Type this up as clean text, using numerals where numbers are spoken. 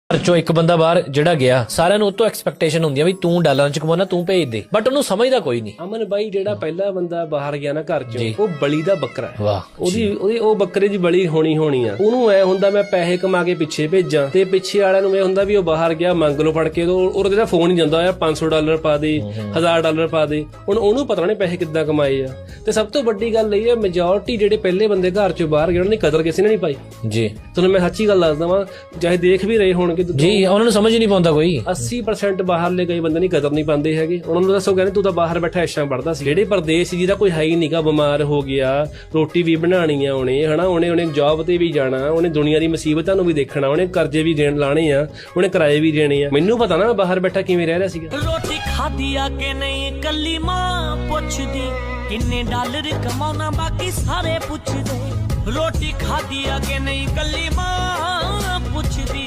ਘਰ ਚੋਂ ਇੱਕ ਬੰਦਾ ਬਾਹਰ ਜਿਹੜਾ ਗਿਆ, ਸਾਰਿਆਂ ਨੂੰ ਉਹ ਤੋਂ ਐਕਸਪੈਕਟੇਸ਼ਨ ਹੁੰਦੀ ਆ ਵੀ ਤੂੰ ਡਾਲਰਾਂ ਚ ਕਮਾਉਣਾ, ਤੂੰ ਭੇਜ ਦੇ, ਬਟ ਉਹਨੂੰ ਸਮਝਦਾ ਕੋਈ ਨਹੀਂ। ਅਮਨ ਬਾਈ ਜਿਹੜਾ ਪਹਿਲਾ ਬੰਦਾ ਬਾਹਰ ਗਿਆ ਨਾ ਘਰ ਚੋਂ, ਉਹ ਬਲੀ ਦਾ ਬੱਕਰਾ ਹੈ। ਵਾਹ, ਉਹਦੀ ਉਹ ਬੱਕਰੇ ਦੀ ਬਲੀ ਹੋਣੀ ਆ। ਉਹਨੂੰ ਐ ਹੁੰਦਾ ਮੈਂ ਪੈਸੇ ਕਮਾ ਕੇ ਪਿੱਛੇ ਭੇਜਾਂ, ਤੇ ਪਿੱਛੇ ਵਾਲਿਆਂ ਨੂੰ ਇਹ ਹੁੰਦਾ ਵੀ ਉਹ ਬਾਹਰ ਗਿਆ ਮੰਗ ਲੋ ਫੜ ਕੇ, ਉਹਦੇ ਦਾ ਫੋਨ ਹੀ ਜਾਂਦਾ ਆ $500 ਪਾ ਦੇ, $1000 ਪਾ ਦੇ। ਹੁਣ ਉਹਨੂੰ ਪਤਾ ਨਹੀਂ ਪੈਸੇ ਕਿੱਦਾਂ ਕਮਾਏ ਆ। ਤੇ ਸਭ ਤੋਂ ਵੱਡੀ ਗੱਲ ਇਹ ਹੈ, ਮੈਜੋਰਟੀ ਜਿਹੜੇ ਪਹਿਲੇ ਬੰਦੇ ਘਰ ਚੋਂ ਬਾਹਰ ਗਏ ਉਹਨਾਂ ਦੀ ਕਦਰ ਕਿਸੇ ਨੇ ਨਹੀਂ ਪਾਈ ਜੀ। ਤੁਹਾਨੂੰ ਮੈਂ ਸੱਚੀ ਗੱਲ ਦੱਸਦਾ ਵਾਂ, ਚਾਹੇ ਦੇਖ ਵੀ ਰਹੇ ਹੋਣਗੇ ਜੀ, ਉਹਨਾਂ ਨੂੰ ਸਮਝ ਹੀ ਨਹੀਂ ਪਾਉਂਦਾ ਕੋਈ। 80% ਬਾਹਰਲੇ ਕਈ ਬੰਦੇ ਨਹੀਂ ਕਦਰ ਨਹੀਂ ਪਾਉਂਦੇ ਹੈਗੇ। ਉਹਨਾਂ ਨੂੰ ਦੱਸੋ ਕਹਿੰਦੇ ਤੂੰ ਤਾਂ ਬਾਹਰ ਬੈਠਾ ਐਸ਼ਾਂ ਪੜਦਾ ਸੀ। ਜਿਹੜੇ ਪ੍ਰਦੇਸ਼ ਜਿਹਦਾ ਕੋਈ ਹੈ ਹੀ ਨੀਗਾ, ਬਿਮਾਰ ਹੋ ਗਿਆ, ਰੋਟੀ ਵੀ ਬਣਾਣੀ ਆ ਉਹਨੇ, ਹਨਾ, ਉਹਨੇ ਜੌਬ ਤੇ ਵੀ ਜਾਣਾ, ਉਹਨੇ ਦੁਨੀਆ ਦੀ ਮੁਸੀਬਤਾਂ ਨੂੰ ਵੀ ਦੇਖਣਾ, ਉਹਨੇ ਕਰਜ਼ੇ ਵੀ ਦੇਣ ਲਾਣੇ ਆ, ਉਹਨੇ ਕਿਰਾਏ ਵੀ ਦੇਣੇ ਆ। ਮੈਨੂੰ ਪਤਾ ਨਾ ਬਾਹਰ ਬੈਠਾ ਕਿਵੇਂ ਰਹਿ ਰਿਹਾ ਸੀਗਾ। ਰੋਟੀ ਖਾਦੀ ਆ ਕਿ ਨਹੀਂ ਕੱਲੀ ਮਾਂ ਪੁੱਛਦੀ, ਕਿੰਨੇ ਡਾਲਰ ਕਮਾਉਣਾ ਬਾਕੀ ਸਾਰੇ ਪੁੱਛਦੇ। ਰੋਟੀ ਖਾਦੀ ਆ ਕਿ ਨਹੀਂ ਕੱਲੀ ਮਾਂ ਪੁੱਛਦੀ,